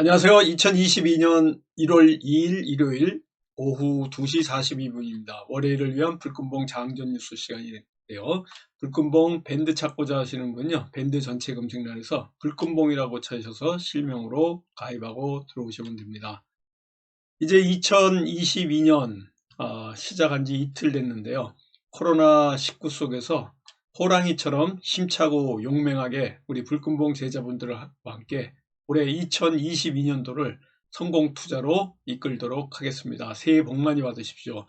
안녕하세요. 2022년 1월 2일 일요일 오후 2시 42분입니다. 월요일을 위한 불금봉 장전 뉴스 시간인데요. 불금봉 밴드 찾고자 하시는 분요. 밴드 전체 검색란에서 불금봉이라고 찾으셔서 실명으로 가입하고 들어오시면 됩니다. 이제 2022년 시작한 지 이틀 됐는데요. 코로나19 속에서 호랑이처럼 힘차고 용맹하게 우리 불금봉 제자분들과 함께 올해 2022년도를 성공 투자로 이끌도록 하겠습니다. 새해 복 많이 받으십시오.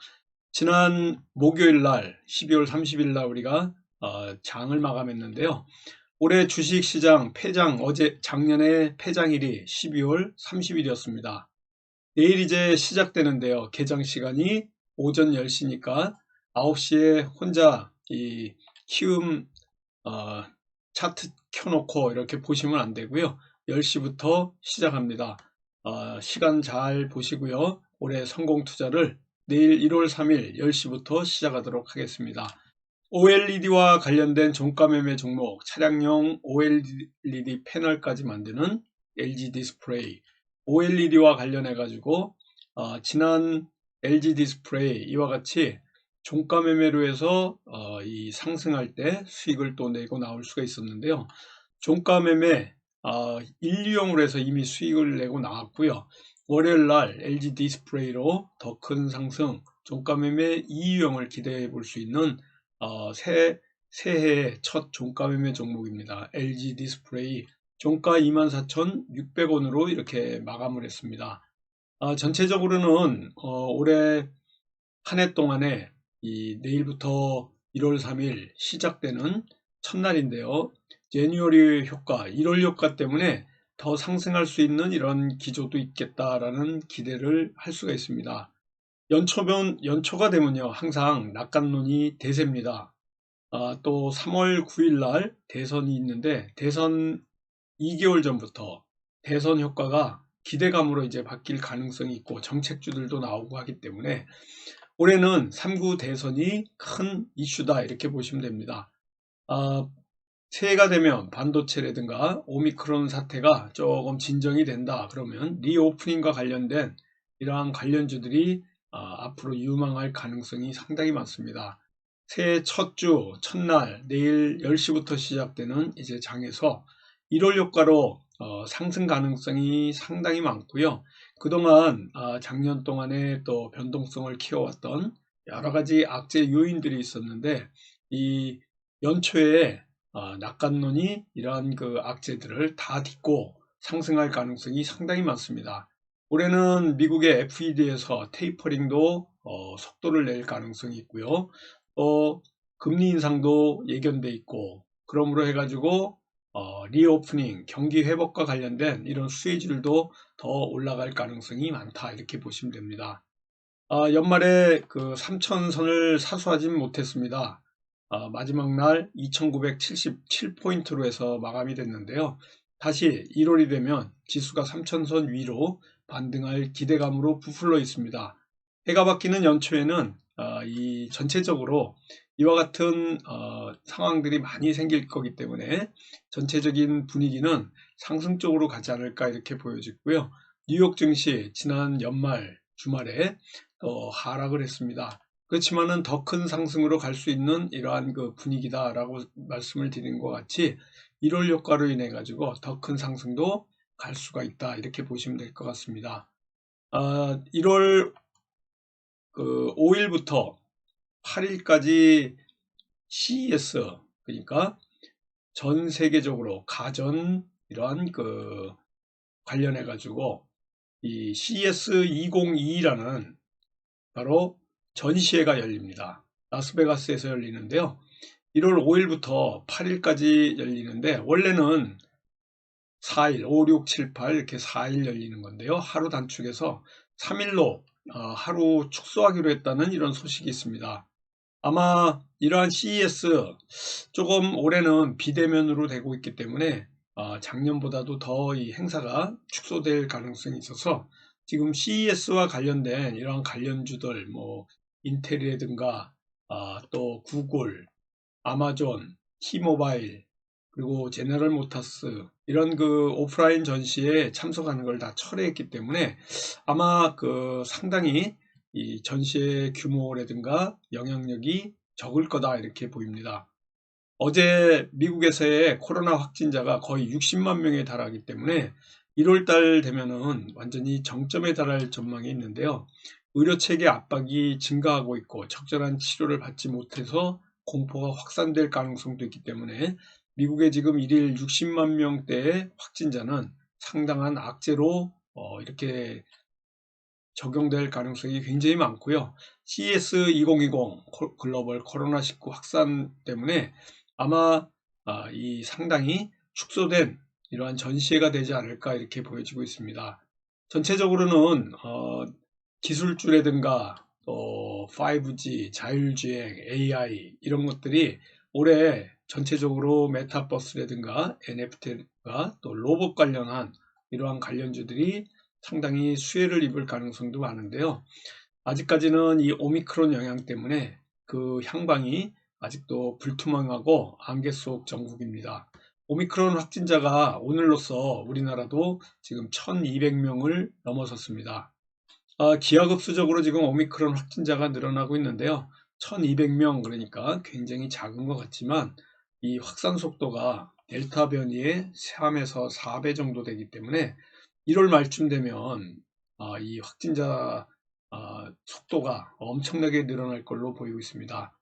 지난 목요일 날 12월 30일 날 우리가 장을 마감했는데요. 올해 주식시장 폐장, 작년에 폐장일이 12월 30일이었습니다. 내일 이제 시작되는데요. 개장 시간이 오전 10시니까 9시에 혼자 이 키움 차트 켜놓고 이렇게 보시면 안 되고요. 10시부터 시작합니다. 시간 잘 보시고요. 올해 성공 투자를 내일 1월 3일 10시부터 시작하도록 하겠습니다. OLED와 관련된 종가 매매 종목, 차량용 OLED 패널까지 만드는 LG 디스플레이, OLED와 관련해 가지고 지난 LG 디스플레이 이와 같이 종가 매매로 해서 이 상승할 때 수익을 또 내고 나올 수가 있었는데요. 종가 매매 1, 2용으로 해서 이미 수익을 내고 나왔고요. 월요일 날 LG 디스플레이로 더 큰 상승, 종가 매매 2유형을 기대해 볼 수 있는 새해의 첫 종가 매매 종목입니다. LG 디스플레이 종가 24,600원으로 이렇게 마감을 했습니다. 전체적으로는 올해 한 해 동안에 내일부터 1월 3일 시작되는 첫날인데요. 제뉴어리 효과, 1월 효과 때문에 더 상승할 수 있는 이런 기조도 있겠다라는 기대를 할 수가 있습니다. 연초가 되면요, 항상 낙관론이 대세입니다. 또 3월 9일 날 대선이 있는데, 대선 2개월 전부터 대선 효과가 기대감으로 이제 바뀔 가능성이 있고, 정책주들도 나오고 하기 때문에 올해는 3구 대선이 큰 이슈다 이렇게 보시면 됩니다. 새해가 되면 반도체라든가 오미크론 사태가 조금 진정이 된다 그러면 리오프닝과 관련된 이러한 관련주들이 앞으로 유망할 가능성이 상당히 많습니다. 새해 첫 주, 첫날, 내일 10시부터 시작되는 이제 장에서 1월 효과로 상승 가능성이 상당히 많고요. 그동안 작년 동안에 또 변동성을 키워왔던 여러 가지 악재 요인들이 있었는데 이 연초에 낙관론이 이러한 그 악재들을 다 딛고 상승할 가능성이 상당히 많습니다. 올해는 미국의 FED에서 테이퍼링도 속도를 낼 가능성이 있고요. 또 금리 인상도 예견돼 있고 그러므로 해가지고 리오프닝, 경기 회복과 관련된 이런 수혜질도 더 올라갈 가능성이 많다 이렇게 보시면 됩니다. 연말에 그 3천선을 사수하진 못했습니다. 마지막 날 2977포인트로 해서 마감이 됐는데요. 다시 1월이 되면 지수가 3천선 위로 반등할 기대감으로 부풀러 있습니다. 해가 바뀌는 연초에는 이 전체적으로 이와 같은 상황들이 많이 생길 거기 때문에 전체적인 분위기는 상승 쪽으로 가지 않을까 이렇게 보여지고요. 뉴욕 증시 지난 연말 주말에 하락을 했습니다. 그렇지만은 더 큰 상승으로 갈 수 있는 이러한 그 분위기다라고 말씀을 드린 것 같이 1월 효과로 인해 가지고 더 큰 상승도 갈 수가 있다 이렇게 보시면 될 것 같습니다. 1월 5일부터 8일까지 CES 그러니까 전 세계적으로 가전 이러한 그 관련해 가지고 이 CES 2022라는 바로 전시회가 열립니다. 라스베가스에서 열리는데요. 1월 5일부터 8일까지 열리는데 원래는 4일, 5, 6, 7, 8 이렇게 4일 열리는 건데요. 하루 단축해서 3일로 하루 축소하기로 했다는 이런 소식이 있습니다. 아마 이러한 CES 조금 올해는 비대면으로 되고 있기 때문에 작년보다도 더 이 행사가 축소될 가능성이 있어서 지금 CES와 관련된 이러한 관련주들 뭐 인텔이라든가 또 구글, 아마존, 티모바일 그리고 제너럴 모터스 이런 그 오프라인 전시에 참석하는 걸 다 철회했기 때문에 아마 그 상당히 이 전시의 규모라든가 영향력이 적을 거다 이렇게 보입니다. 어제 미국에서의 코로나 확진자가 거의 60만 명에 달하기 때문에 1월 달 되면은 완전히 정점에 달할 전망이 있는데요. 의료 체계 압박이 증가하고 있고 적절한 치료를 받지 못해서 공포가 확산될 가능성도 있기 때문에 미국의 지금 1일 60만 명대의 확진자는 상당한 악재로 이렇게 적용될 가능성이 굉장히 많고요. CES 2020 글로벌 코로나19 확산 때문에 아마 이 상당히 축소된 이러한 전시회가 되지 않을까 이렇게 보여지고 있습니다. 전체적으로는 기술주라든가 또 5G, 자율주행, AI 이런 것들이 올해 전체적으로 메타버스라든가 NFT가 또 로봇 관련한 이러한 관련주들이 상당히 수혜를 입을 가능성도 많은데요. 아직까지는 이 오미크론 영향 때문에 그 향방이 아직도 불투명하고 안개 속 정국입니다. 오미크론 확진자가 오늘로써 우리나라도 지금 1200명을 넘어섰습니다. 기하급수적으로 지금 오미크론 확진자가 늘어나고 있는데요. 1200명 그러니까 굉장히 작은 것 같지만 이 확산 속도가 델타 변이의 3에서 4배 정도 되기 때문에 1월 말쯤 되면 이 확진자 속도가 엄청나게 늘어날 걸로 보이고 있습니다.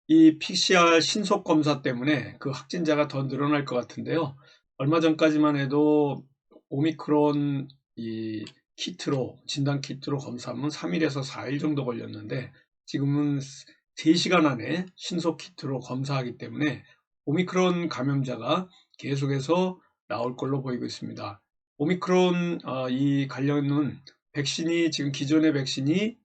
이 PCR 신속 검사 때문에 그 확진자가 더 늘어날 것 같은데요. 얼마 전까지만 해도 오미크론 이 키트로 진단 키트로 검사하면 3일에서 4일 정도 걸렸는데 지금은 3시간 안에 신속 키트로 검사하기 때문에 오미크론 감염자가 계속해서 나올 걸로 보이고 있습니다. 오미크론 이 관련은 백신이 지금 기존의 백신이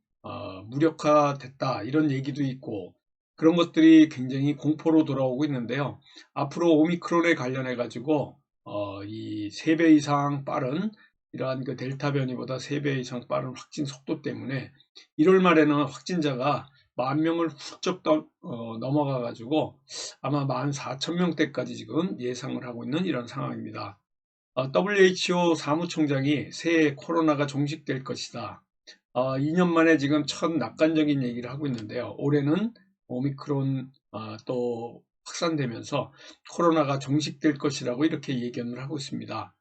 무력화됐다 이런 얘기도 있고 그런 것들이 굉장히 공포로 돌아오고 있는데요. 앞으로 오미크론에 관련해 가지고 이 3배 이상 빠른 이러한 그 델타 변이보다 3배 이상 빠른 확진 속도 때문에 1월 말에는 확진자가 10,000명을 훌쩍 넘어가 가지고 아마 14,000명대까지 지금 예상을 하고 있는 이런 상황입니다. WHO 사무총장이 새해 코로나가 종식될 것이다. 2년 만에 지금 첫 낙관적인 얘기를 하고 있는데요. 올해는 오미크론 또 확산되면서 코로나가 종식될 것이라고 이렇게 예견을 하고 있습니다.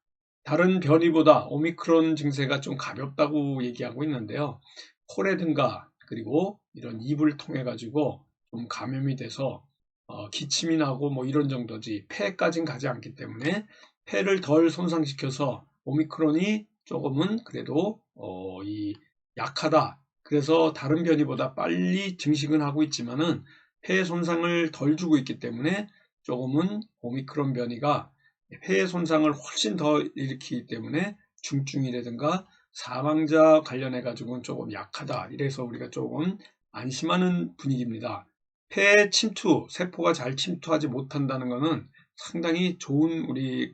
다른 변이보다 오미크론 증세가 좀 가볍다고 얘기하고 있는데요. 코라든가 그리고 이런 입을 통해 가지고 좀 감염이 돼서 기침이 나고 뭐 이런 정도지 폐까지는 가지 않기 때문에 폐를 덜 손상시켜서 오미크론이 조금은 그래도 이 약하다. 그래서 다른 변이보다 빨리 증식은 하고 있지만은 폐 손상을 덜 주고 있기 때문에 조금은 오미크론 변이가 폐 손상을 훨씬 더 일으키기 때문에 중증이라든가 사망자 관련해 가지고는 조금 약하다. 이래서 우리가 조금 안심하는 분위기입니다. 폐 침투, 세포가 잘 침투하지 못한다는 것은 상당히 좋은 우리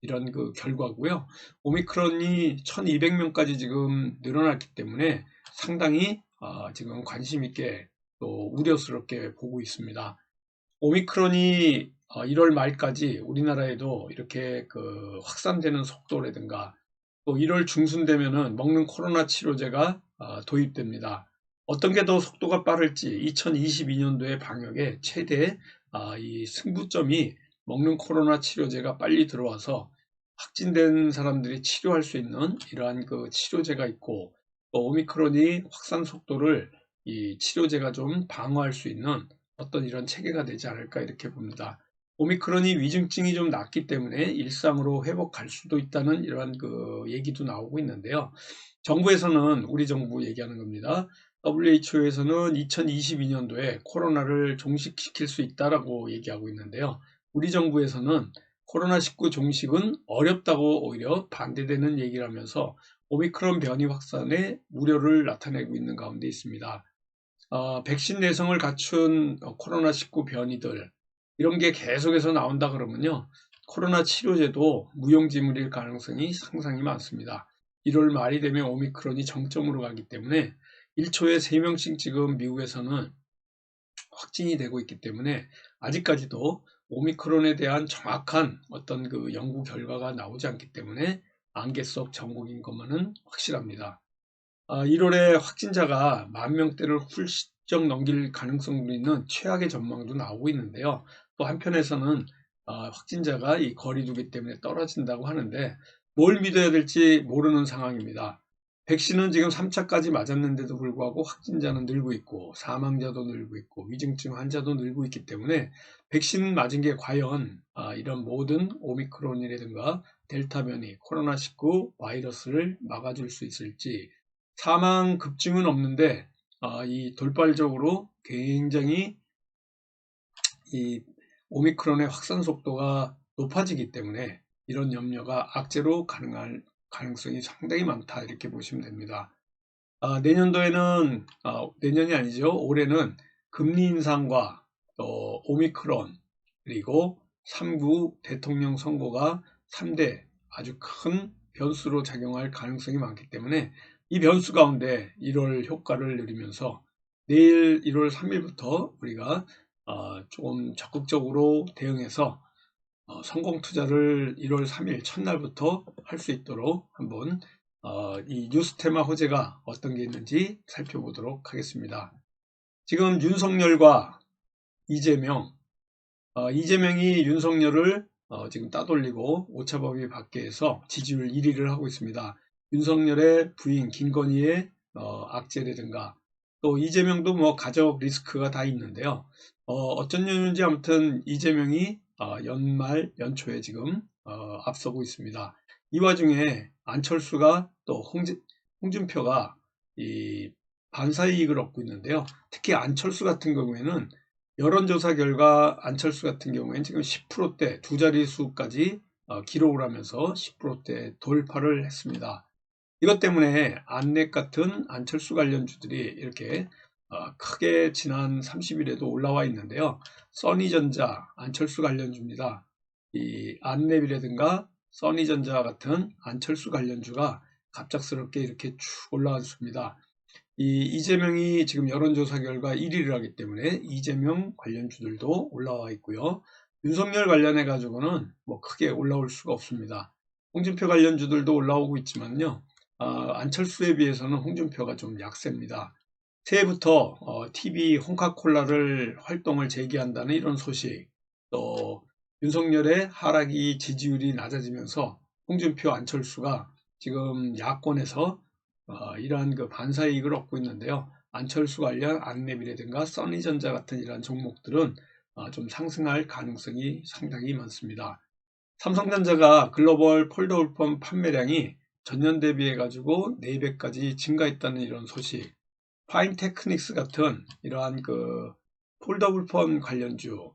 이런 그 결과고요. 오미크론이 1200명까지 지금 늘어났기 때문에 상당히 지금 관심 있게 또 우려스럽게 보고 있습니다. 오미크론이 1월 말까지 우리나라에도 이렇게 그 확산되는 속도라든가 또 1월 중순 되면은 먹는 코로나 치료제가 도입됩니다. 어떤 게 더 속도가 빠를지 2022년도의 방역의 최대 이 승부점이 먹는 코로나 치료제가 빨리 들어와서 확진된 사람들이 치료할 수 있는 이러한 그 치료제가 있고 또 오미크론이 확산 속도를 이 치료제가 좀 방어할 수 있는 어떤 이런 체계가 되지 않을까 이렇게 봅니다. 오미크론이 위중증이 좀 낮기 때문에 일상으로 회복할 수도 있다는 이러한 그 얘기도 나오고 있는데요. 정부에서는 우리 정부 얘기하는 겁니다. WHO에서는 2022년도에 코로나를 종식시킬 수 있다라고 얘기하고 있는데요. 우리 정부에서는 코로나19 종식은 어렵다고 오히려 반대되는 얘기를 하면서 오미크론 변이 확산에 우려를 나타내고 있는 가운데 있습니다. 백신 내성을 갖춘 코로나19 변이들 이런 게 계속해서 나온다 그러면요. 코로나 치료제도 무용지물일 가능성이 상당히 많습니다. 1월 말이 되면 오미크론이 정점으로 가기 때문에 1초에 3명씩 지금 미국에서는 확진이 되고 있기 때문에 아직까지도 오미크론에 대한 정확한 어떤 그 연구 결과가 나오지 않기 때문에 안개 속 전국인 것만은 확실합니다. 1월에 확진자가 10,000명대를 훌쩍 넘길 가능성도 있는 최악의 전망도 나오고 있는데요. 또 한편에서는 확진자가 이 거리 두기 때문에 떨어진다고 하는데 뭘 믿어야 될지 모르는 상황입니다. 백신은 지금 3차까지 맞았는데도 불구하고 확진자는 늘고 있고 사망자도 늘고 있고 위중증 환자도 늘고 있기 때문에 백신 맞은 게 과연 이런 모든 오미크론이라든가 델타 변이 코로나19 바이러스를 막아줄 수 있을지, 사망 급증은 없는데 이 돌발적으로 굉장히 이 오미크론의 확산 속도가 높아지기 때문에 이런 염려가 악재로 가능할 가능성이 상당히 많다, 이렇게 보시면 됩니다. 내년도에는 내년이 아니죠. 올해는 금리 인상과 또 오미크론 그리고 3구 대통령 선거가 3대 아주 큰 변수로 작용할 가능성이 많기 때문에 이 변수 가운데 1월 효과를 누리면서 내일 1월 3일부터 우리가 조금 적극적으로 대응해서 성공 투자를 1월 3일 첫날부터 할 수 있도록 한번 이 뉴스테마 호재가 어떤 게 있는지 살펴보도록 하겠습니다. 지금 윤석열과 이재명이 윤석열을 지금 따돌리고 오차범위 밖에서 지지율 1위를 하고 있습니다. 윤석열의 부인 김건희의 악재라든가 또 이재명도 뭐 가족 리스크가 다 있는데요. 어쩐 이유인지 아무튼 이재명이 연말 연초에 지금 앞서고 있습니다. 이 와중에 안철수가 또 홍준표가 이 반사이익을 얻고 있는데요. 특히 안철수 같은 경우에는 여론조사 결과 안철수 같은 경우에는 지금 10%대 두 자릿수까지 기록을 하면서 10%대 돌파를 했습니다. 이것 때문에 안넷 같은 안철수 관련주들이 이렇게 크게 지난 30일에도 올라와 있는데요. 써니전자 안철수 관련주입니다. 이 안랩이라든가 써니전자 같은 안철수 관련주가 갑작스럽게 이렇게 쭉 올라왔습니다. 이재명이 지금 여론조사 결과 1위를 하기 때문에 이재명 관련주들도 올라와 있고요. 윤석열 관련해 가지고는 뭐 크게 올라올 수가 없습니다. 홍준표 관련주들도 올라오고 있지만요. 안철수에 비해서는 홍준표가 좀 약세입니다. 새해부터 TV 홍카콜라를 활동을 재개한다는 이런 소식, 또 윤석열의 하락이 지지율이 낮아지면서 홍준표, 안철수가 지금 야권에서 이러한 그 반사이익을 얻고 있는데요. 안철수 관련 안랩이라든가 써니전자 같은 이러한 종목들은 좀 상승할 가능성이 상당히 많습니다. 삼성전자가 글로벌 폴더블폰 판매량이 전년 대비해 가지고 4배까지 증가했다는 이런 소식, 파인테크닉스 같은 이러한 그 폴더블폰 관련주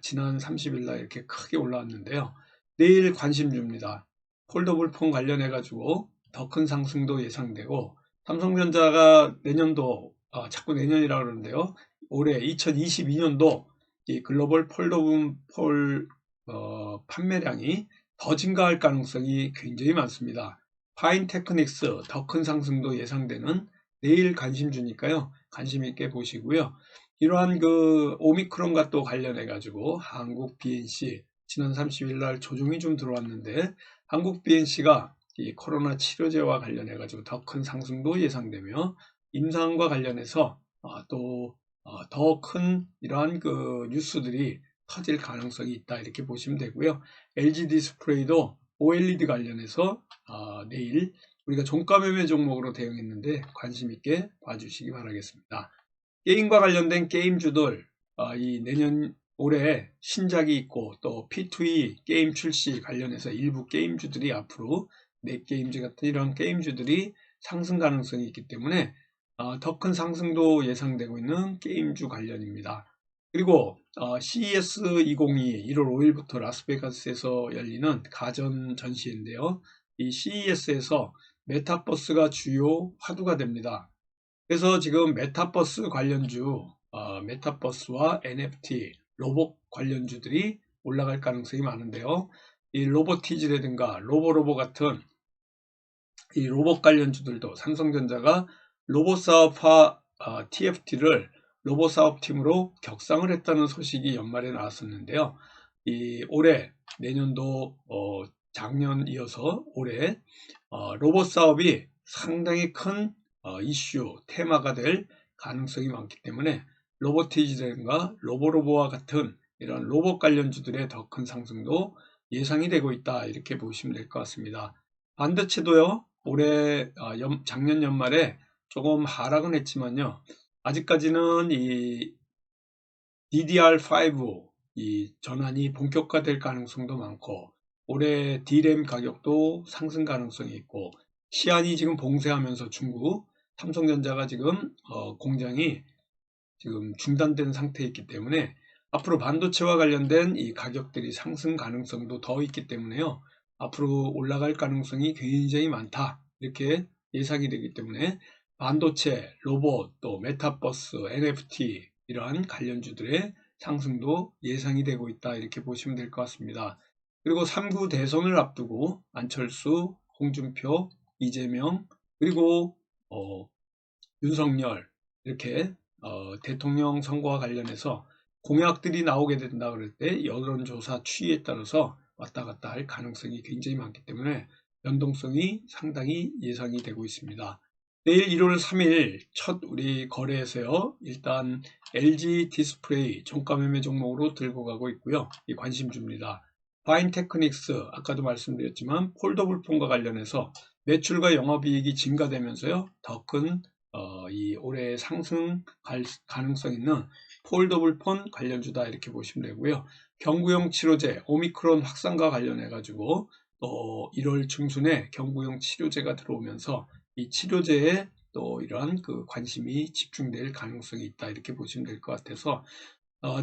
지난 30일 날 이렇게 크게 올라왔는데요. 내일 관심주입니다. 폴더블폰 관련해 가지고 더 큰 상승도 예상되고, 삼성전자가 내년도 자꾸 내년이라 그러는데요. 올해 2022년도 이 글로벌 폴더블폰 판매량이 더 증가할 가능성이 굉장히 많습니다. 파인테크닉스 더 큰 상승도 예상되는 내일 관심주니까요. 관심 있게 보시고요. 이러한 그 오미크론과 또 관련해 가지고 한국 BNC 지난 30일 날 조정이 좀 들어왔는데, 한국 BNC가 이 코로나 치료제와 관련해 가지고 더 큰 상승도 예상되며 임상과 관련해서 또 더 큰 이러한 그 뉴스들이 터질 가능성이 있다, 이렇게 보시면 되고요. LG 디스플레이도 OLED 관련해서 내일 우리가 종가 매매 종목으로 대응했는데 관심 있게 봐주시기 바라겠습니다. 게임과 관련된 게임주들, 이 내년 올해 신작이 있고 또 P2E 게임 출시 관련해서 일부 게임주들이 앞으로 넷게임즈 같은 이런 게임주들이 상승 가능성이 있기 때문에 더 큰 상승도 예상되고 있는 게임주 관련입니다. 그리고 CES 2022 1월 5일부터 라스베가스에서 열리는 가전 전시인데요. 이 CES에서 메타버스가 주요 화두가 됩니다. 그래서 지금 메타버스 관련주, 메타버스와 NFT, 로봇 관련주들이 올라갈 가능성이 많은데요. 이 로보티즈라든가 로보로보 같은 이 로봇 관련주들도 삼성전자가 로봇 사업화 TFT를 로봇 사업팀으로 격상을 했다는 소식이 연말에 나왔었는데요. 올해 내년도 작년 이어서 올해 로봇 사업이 상당히 큰 이슈 테마가 될 가능성이 많기 때문에 로보티즈든가 로보로보와 같은 이런 로봇 관련주들의 더 큰 상승도 예상이 되고 있다, 이렇게 보시면 될 것 같습니다. 반도체도요, 올해 작년 연말에 조금 하락은 했지만요, 아직까지는 이 DDR5 이 전환이 본격화될 가능성도 많고, 올해 D램 가격도 상승 가능성이 있고, 시안이 지금 봉쇄하면서 중국 삼성전자가 지금 공장이 지금 중단된 상태에 있기 때문에 앞으로 반도체와 관련된 이 가격들이 상승 가능성도 더 있기 때문에요, 앞으로 올라갈 가능성이 굉장히 많다, 이렇게 예상이 되기 때문에 반도체, 로봇, 또 메타버스, NFT 이러한 관련주들의 상승도 예상이 되고 있다, 이렇게 보시면 될 것 같습니다. 그리고 3구 대선을 앞두고 안철수, 홍준표, 이재명, 그리고 윤석열, 이렇게 대통령 선거와 관련해서 공약들이 나오게 된다 그럴 때 여론조사 추이에 따라서 왔다 갔다 할 가능성이 굉장히 많기 때문에 변동성이 상당히 예상이 되고 있습니다. 내일 1월 3일 첫 우리 거래에서요, 일단 LG 디스플레이 종가 매매 종목으로 들고 가고 있고요. 이 관심주입니다. 파인테크닉스, 아까도 말씀드렸지만 폴더블 폰과 관련해서 매출과 영업이익이 증가되면서요, 더 큰 이 올해 상승 가능성 있는 폴더블 폰 관련주다, 이렇게 보시면 되고요. 경구용 치료제 오미크론 확산과 관련해 가지고 또 1월 중순에 경구용 치료제가 들어오면서 이 치료제에 또 이러한 그 관심이 집중될 가능성이 있다, 이렇게 보시면 될 것 같아서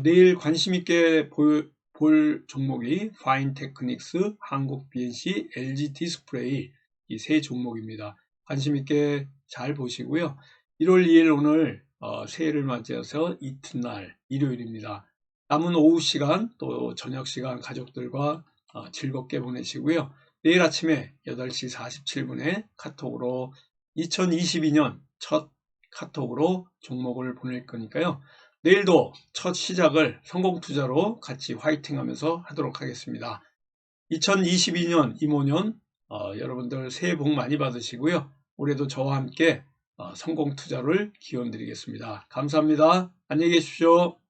내일 관심 있게 볼 종목이 파인테크닉스, 한국 BNC, LG 디스플레이, 이 세 종목입니다. 관심 있게 잘 보시고요. 1월 2일 오늘 새해를 맞이해서 이튿날 일요일입니다. 남은 오후 시간 또 저녁 시간 가족들과 즐겁게 보내시고요. 내일 아침에 8시 47분에 카톡으로 2022년 첫 카톡으로 종목을 보낼 거니까요. 내일도 첫 시작을 성공투자로 같이 화이팅 하면서 하도록 하겠습니다. 2022년 이모년 여러분들 새해 복 많이 받으시고요. 올해도 저와 함께 성공투자를 기원 드리겠습니다. 감사합니다. 안녕히 계십시오.